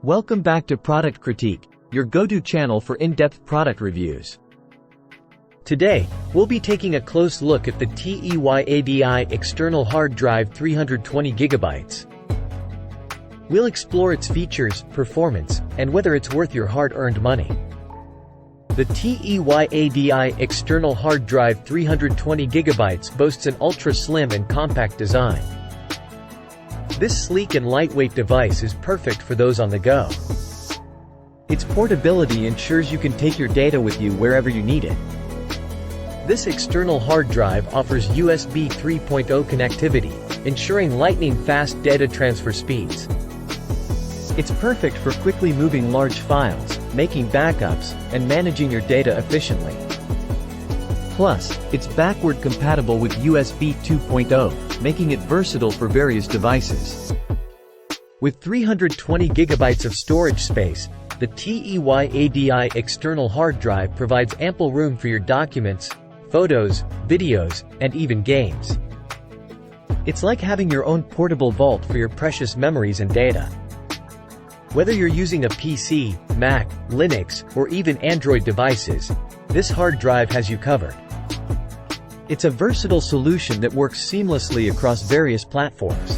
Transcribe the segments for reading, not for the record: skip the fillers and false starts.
Welcome back to Product Critique, your go-to channel for in-depth product reviews. Today, we'll be taking a close look at the TEYADI external hard drive 320GB. We'll explore its features, performance, and whether it's worth your hard-earned money. The TEYADI external hard drive 320GB boasts an ultra-slim and compact design. This sleek and lightweight device is perfect for those on the go. Its portability ensures you can take your data with you wherever you need it. This external hard drive offers USB 3.0 connectivity, ensuring lightning-fast data transfer speeds. It's perfect for quickly moving large files, making backups, and managing your data efficiently. Plus, it's backward compatible with USB 2.0, making it versatile for various devices. With 320 GB of storage space, the TEYADI external hard drive provides ample room for your documents, photos, videos, and even games. It's like having your own portable vault for your precious memories and data. Whether you're using a PC, Mac, Linux, or even Android devices, this hard drive has you covered. It's a versatile solution that works seamlessly across various platforms.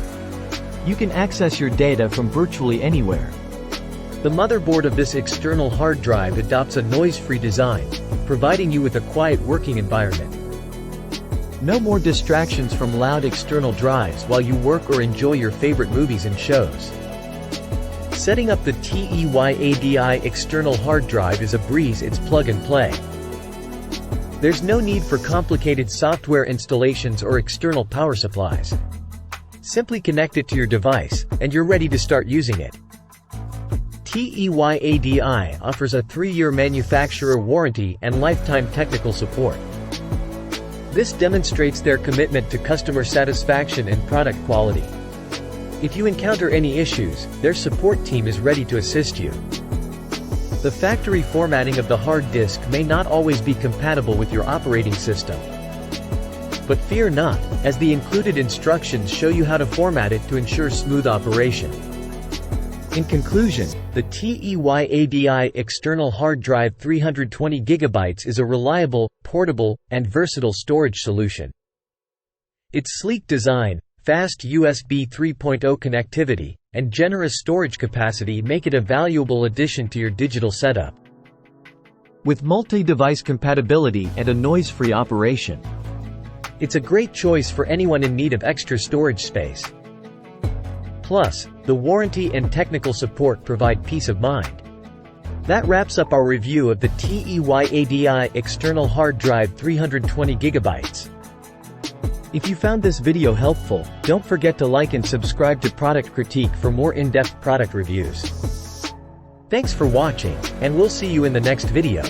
You can access your data from virtually anywhere. The motherboard of this external hard drive adopts a noise-free design, providing you with a quiet working environment. No more distractions from loud external drives while you work or enjoy your favorite movies and shows. Setting up the TEYADI external hard drive is a breeze. It's plug and play. There's no need for complicated software installations or external power supplies. Simply connect it to your device, and you're ready to start using it. TEYADI offers a 3-year manufacturer warranty and lifetime technical support. This demonstrates their commitment to customer satisfaction and product quality. If you encounter any issues, their support team is ready to assist you. The factory formatting of the hard disk may not always be compatible with your operating system. But fear not, as the included instructions show you how to format it to ensure smooth operation. In conclusion, the TEYADI external hard drive 320GB is a reliable, portable, and versatile storage solution. Its sleek design, fast USB 3.0 connectivity, and generous storage capacity make it a valuable addition to your digital setup. With multi-device compatibility and a noise-free operation, it's a great choice for anyone in need of extra storage space. Plus, the warranty and technical support provide peace of mind. That wraps up our review of the TEYADI external hard drive 320GB. If you found this video helpful, don't forget to like and subscribe to Product Critique for more in-depth product reviews. Thanks for watching, and we'll see you in the next video.